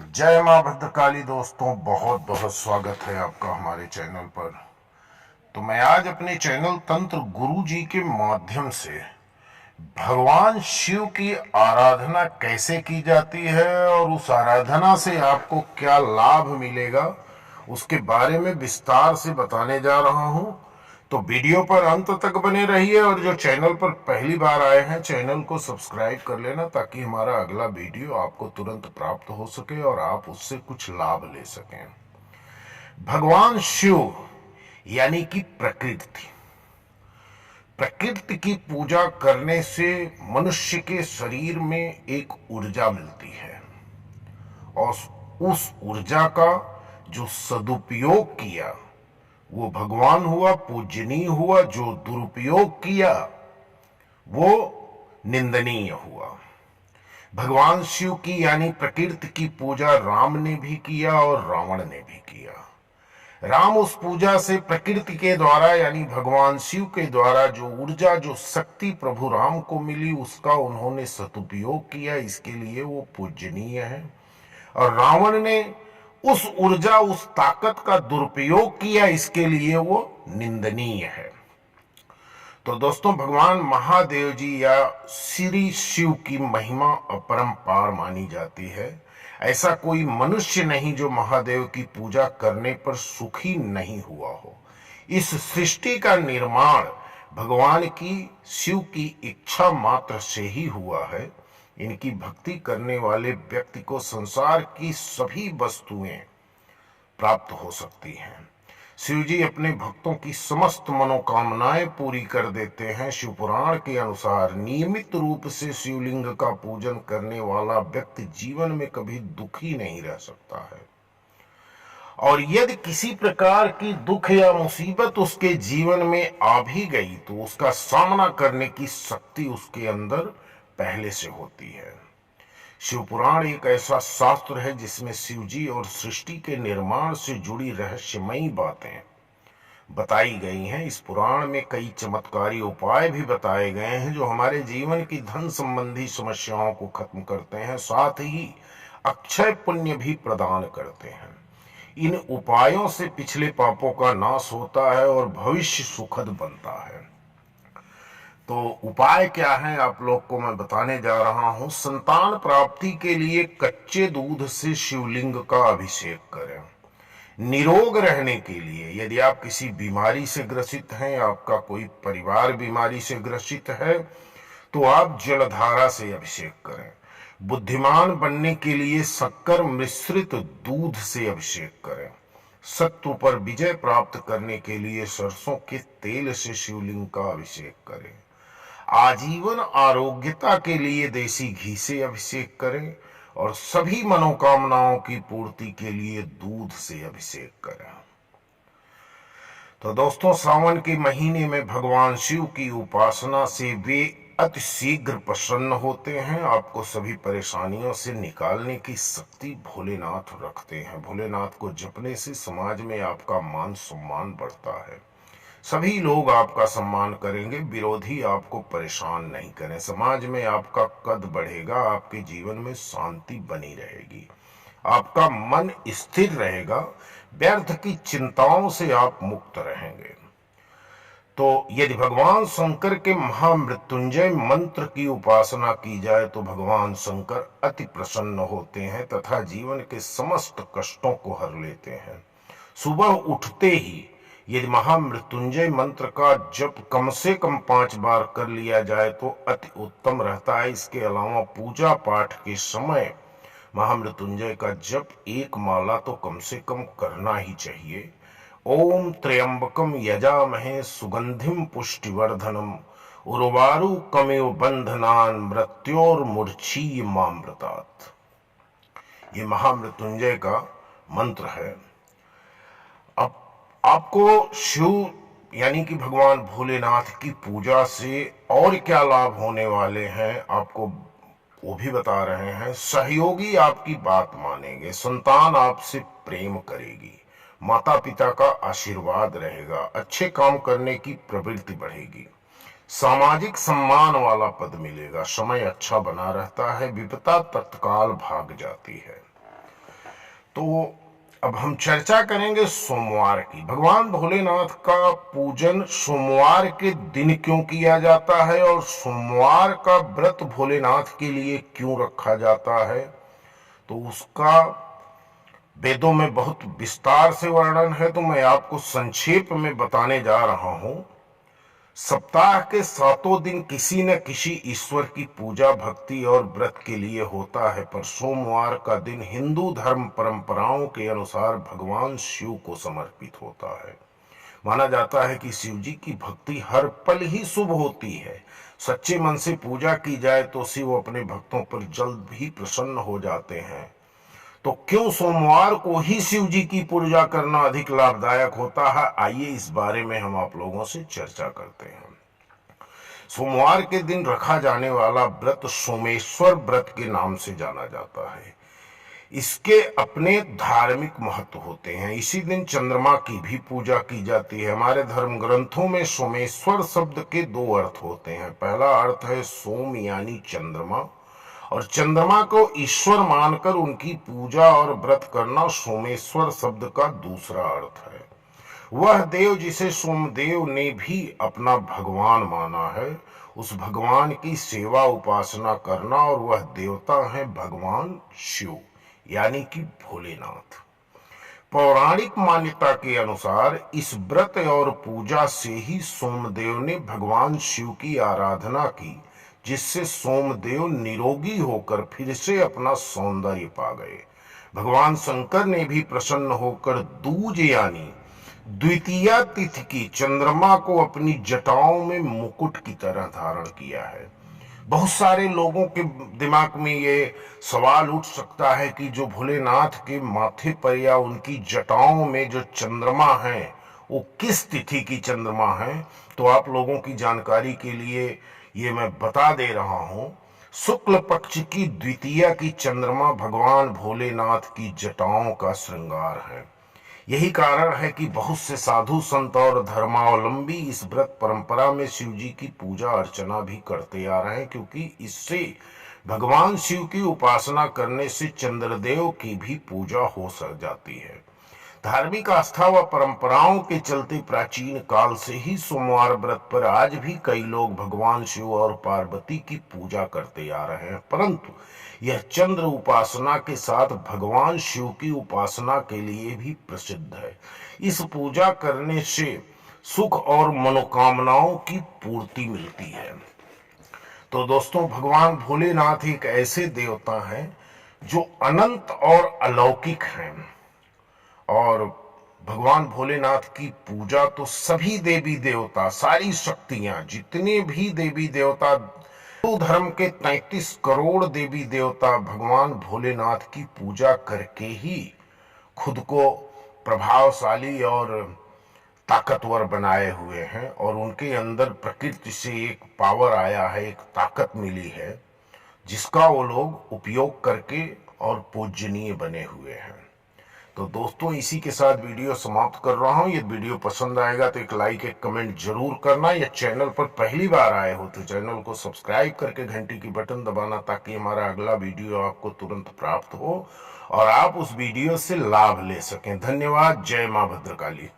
जय मां भद्रकाली। दोस्तों, बहुत बहुत स्वागत है आपका हमारे चैनल पर। तो मैं आज अपने चैनल तंत्र गुरु जी के माध्यम से भगवान शिव की आराधना कैसे की जाती है और उस आराधना से आपको क्या लाभ मिलेगा उसके बारे में विस्तार से बताने जा रहा हूं। तो वीडियो पर अंत तक बने रहिए और जो चैनल पर पहली बार आए हैं चैनल को सब्सक्राइब कर लेना ताकि हमारा अगला वीडियो आपको तुरंत प्राप्त हो सके और आप उससे कुछ लाभ ले सकें। भगवान शिव यानी कि प्रकृति प्रकृति की पूजा करने से मनुष्य के शरीर में एक ऊर्जा मिलती है और उस ऊर्जा का जो सदुपयोग किया वो भगवान हुआ, पूजनीय हुआ। जो दुरुपयोग किया वो निंदनीय हुआ। भगवान शिव की यानी प्रकृति की पूजा राम ने भी किया और रावण ने भी किया। राम उस पूजा से प्रकृति के द्वारा यानी भगवान शिव के द्वारा जो ऊर्जा, जो शक्ति प्रभु राम को मिली उसका उन्होंने सदुपयोग किया, इसके लिए वो पूजनीय है। और रावण ने उस ऊर्जा, उस ताकत का दुरुपयोग किया, इसके लिए वो निंदनीय है। तो दोस्तों, भगवान महादेव जी या श्री शिव की महिमा अपरंपार मानी जाती है। ऐसा कोई मनुष्य नहीं जो महादेव की पूजा करने पर सुखी नहीं हुआ हो। इस सृष्टि का निर्माण भगवान की, शिव की इच्छा मात्र से ही हुआ है। इनकी भक्ति करने वाले व्यक्ति को संसार की सभी वस्तुएं प्राप्त हो सकती हैं। शिव जी अपने भक्तों की समस्त मनोकामनाएं पूरी कर देते हैं। शिव पुराण के अनुसार नियमित रूप से शिवलिंग का पूजन करने वाला व्यक्ति जीवन में कभी दुखी नहीं रह सकता है। और यदि किसी प्रकार की दुख या मुसीबत उसके जीवन में आ भी गई तो उसका सामना करने की शक्ति उसके अंदर पहले से होती है। शिव पुराण एक ऐसा शास्त्र है जिसमें शिव जी और सृष्टि के निर्माण से जुड़ी रहस्यमयी बातें बताई गई हैं। इस पुराण में कई चमत्कारी उपाय भी बताए गए हैं जो हमारे जीवन की धन संबंधी समस्याओं को खत्म करते हैं, साथ ही अक्षय पुण्य भी प्रदान करते हैं। इन उपायों से पिछले पापों का नाश होता है और भविष्य सुखद बनता है। तो उपाय क्या है आप लोग को मैं बताने जा रहा हूं। संतान प्राप्ति के लिए कच्चे दूध से शिवलिंग का अभिषेक करें। निरोग रहने के लिए यदि आप किसी बीमारी से ग्रसित हैं, आपका कोई परिवार बीमारी से ग्रसित है, तो आप जलधारा से अभिषेक करें। बुद्धिमान बनने के लिए शक्कर मिश्रित दूध से अभिषेक करें। शत्रु पर विजय प्राप्त करने के लिए सरसों के तेल से शिवलिंग का अभिषेक करें। आजीवन आरोग्यता के लिए देसी घी से अभिषेक करें और सभी मनोकामनाओं की पूर्ति के लिए दूध से अभिषेक करें। तो दोस्तों, सावन के महीने में भगवान शिव की उपासना से वे अति शीघ्र प्रसन्न होते हैं। आपको सभी परेशानियों से निकालने की शक्ति भोलेनाथ रखते हैं। भोलेनाथ को जपने से समाज में आपका मान सम्मान बढ़ता है। सभी लोग आपका सम्मान करेंगे, विरोधी आपको परेशान नहीं करें। समाज में आपका कद बढ़ेगा, आपके जीवन में शांति बनी रहेगी, आपका मन स्थिर रहेगा, व्यर्थ की चिंताओं से आप मुक्त रहेंगे। तो यदि भगवान शंकर के महामृत्युंजय मंत्र की उपासना की जाए तो भगवान शंकर अति प्रसन्न होते हैं तथा जीवन के समस्त कष्टों को हर लेते हैं। सुबह उठते ही यदि महामृत्युंजय मंत्र का जप कम से कम 5 बार कर लिया जाए तो अति उत्तम रहता है। इसके अलावा पूजा पाठ के समय महामृत्युंजय का जप एक माला तो कम से कम करना ही चाहिए। ओम त्र्यंबकम यजामहे सुगंधिम पुष्टिवर्धनम उर्वारुकमिव बंधनान मृत्योर्मुर्छीय मामृतात्। ये महामृत्युंजय का मंत्र है। अब आपको शिव यानी कि भगवान भोलेनाथ की पूजा से और क्या लाभ होने वाले हैं आपको वो भी बता रहे हैं। सहयोगी आपकी बात मानेंगे, संतान आपसे प्रेम करेगी, माता पिता का आशीर्वाद रहेगा, अच्छे काम करने की प्रवृत्ति बढ़ेगी, सामाजिक सम्मान वाला पद मिलेगा, समय अच्छा बना रहता है, विपदा तत्काल भाग जाती है। तो अब हम चर्चा करेंगे सोमवार की। भगवान भोलेनाथ का पूजन सोमवार के दिन क्यों किया जाता है और सोमवार का व्रत भोलेनाथ के लिए क्यों रखा जाता है, तो उसका वेदों में बहुत विस्तार से वर्णन है, तो मैं आपको संक्षेप में बताने जा रहा हूं। सप्ताह के 7 दिन किसी न किसी ईश्वर की पूजा भक्ति और व्रत के लिए होता है, पर सोमवार का दिन हिंदू धर्म परंपराओं के अनुसार भगवान शिव को समर्पित होता है। माना जाता है कि शिव जी की भक्ति हर पल ही शुभ होती है। सच्चे मन से पूजा की जाए तो शिव अपने भक्तों पर जल्द ही प्रसन्न हो जाते हैं। तो क्यों सोमवार को ही शिव जी की पूजा करना अधिक लाभदायक होता है, आइए इस बारे में हम आप लोगों से चर्चा करते हैं। सोमवार के दिन रखा जाने वाला व्रत सोमेश्वर व्रत के नाम से जाना जाता है। इसके अपने धार्मिक महत्व होते हैं। इसी दिन चंद्रमा की भी पूजा की जाती है। हमारे धर्म ग्रंथों में सोमेश्वर शब्द के 2 अर्थ होते हैं। पहला अर्थ है सोम यानी चंद्रमा, और चंद्रमा को ईश्वर मानकर उनकी पूजा और व्रत करना सोमेश्वर शब्द का दूसरा अर्थ है। वह देव जिसे सोमदेव ने भी अपना भगवान माना है, उस भगवान की सेवा उपासना करना, और वह देवता है भगवान शिव यानी कि भोलेनाथ। पौराणिक मान्यता के अनुसार इस व्रत और पूजा से ही सोमदेव ने भगवान शिव की आराधना की, जिससे सोमदेव निरोगी होकर फिर से अपना सौंदर्य पा गए। भगवान शंकर ने भी प्रसन्न होकर दूज यानी द्वितीया तिथि की चंद्रमा को अपनी जटाओं में मुकुट की तरह धारण किया है। बहुत सारे लोगों के दिमाग में ये सवाल उठ सकता है कि जो भोलेनाथ के माथे पर या उनकी जटाओं में जो चंद्रमा है वो किस तिथि की चंद्रमा है। तो आप लोगों की जानकारी के लिए ये मैं बता दे रहा हूं, शुक्ल पक्ष की द्वितीया की चंद्रमा भगवान भोलेनाथ की जटाओं का श्रृंगार है। यही कारण है कि बहुत से साधु संत और धर्मावलंबी इस व्रत परंपरा में शिव जी की पूजा अर्चना भी करते आ रहे हैं, क्योंकि इससे भगवान शिव की उपासना करने से चंद्रदेव की भी पूजा हो सक जाती है। धार्मिक आस्था व परंपराओं के चलते प्राचीन काल से ही सोमवार व्रत पर आज भी कई लोग भगवान शिव और पार्वती की पूजा करते आ रहे हैं, परंतु यह चंद्र उपासना के साथ भगवान शिव की उपासना के लिए भी प्रसिद्ध है। इस पूजा करने से सुख और मनोकामनाओं की पूर्ति मिलती है। तो दोस्तों, भगवान भोलेनाथ एक ऐसे देवता हैं जो अनंत और अलौकिक हैं, और भगवान भोलेनाथ की पूजा तो सभी देवी देवता, सारी शक्तियां, जितने भी देवी देवता, हिंदू धर्म के 33 करोड़ देवी देवता भगवान भोलेनाथ की पूजा करके ही खुद को प्रभावशाली और ताकतवर बनाए हुए हैं, और उनके अंदर प्रकृति से एक पावर आया है, एक ताकत मिली है, जिसका वो लोग उपयोग करके और पूजनीय बने हुए हैं। तो दोस्तों, इसी के साथ वीडियो समाप्त कर रहा हूं। ये वीडियो पसंद आएगा तो एक लाइक एक कमेंट जरूर करना। या चैनल पर पहली बार आए हो तो चैनल को सब्सक्राइब करके घंटी की बटन दबाना, ताकि हमारा अगला वीडियो आपको तुरंत प्राप्त हो और आप उस वीडियो से लाभ ले सकें। धन्यवाद। जय मां भद्रकाली।